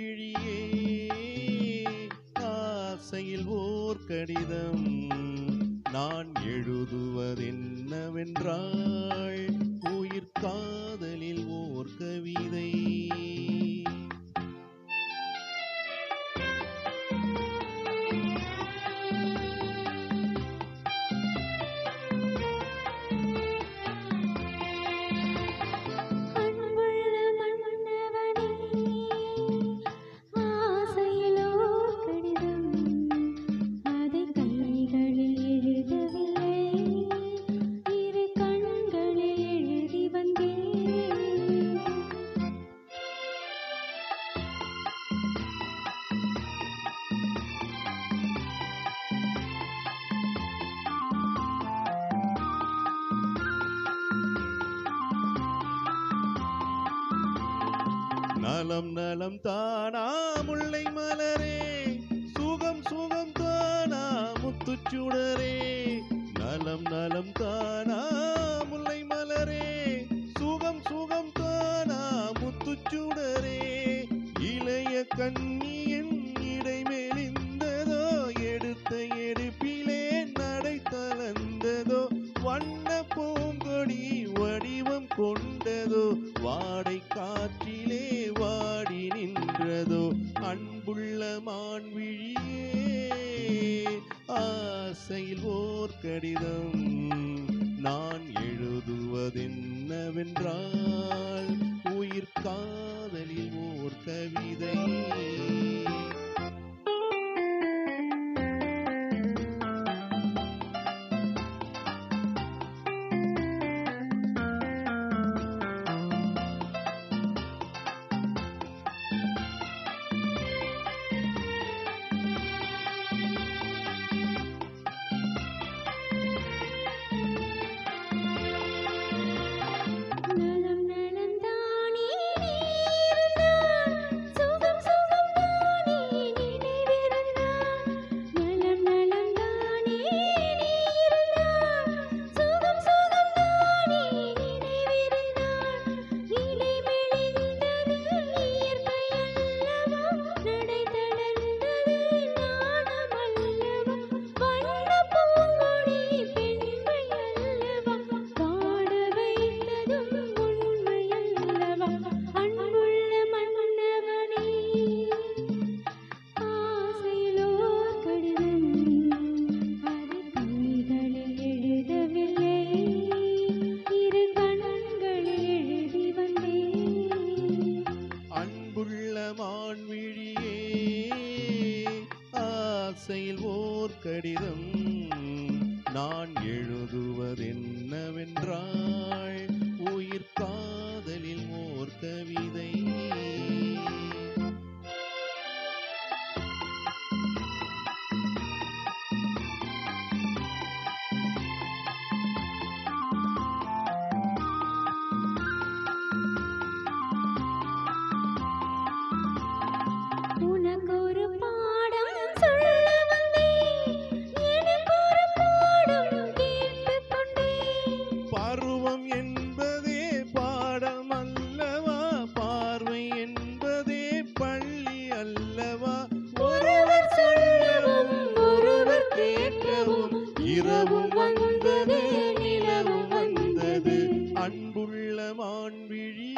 மான்விழியே ஆசையில் ஓர் கடிதம் நான் எழுதுவதென்னவென்றால் உயிர் காதலில் ஓர் கவிதை. நலம் நலம் தானா முல்லை மலரே சுகம் சுகம் தானா முத்துச்சுடரே. நலம் நலம் தானா முல்லை மலரே சுகம் சுகம் தானா முத்துச்சுடரே. இளைய கண்ணியின் இடைமேலிந்ததோ எடுத்த எடுப்பிலே நடை தளர்ந்ததோ. வண்ண பூங்கொடி வடிவம் கொண்டதோ வாடை காற்றிலே வாடி நின்றதோ. அன்புள்ள மான்விழியே ஆசையில் ஓர் கடிதம் நான் எழுதுவதென்னவென்றால் உயிர் காதலில் ஓர் கவிதை. மான்விழியே ஆசையில் ஓர் கடிதம் நான் எழுதுவதென்னவென்றால் உயிர் காதலில் ஓர் கவிதை. பருவம் என்பதே பாடம் அல்லவா, பார்வை என்பதே பள்ளி அல்லவா. ஒருவர் சொல்லவும் ஒருவர் கேட்கவும் இரவும் வந்தது நிலவும் வந்தது. அன்புள்ள மான்விழி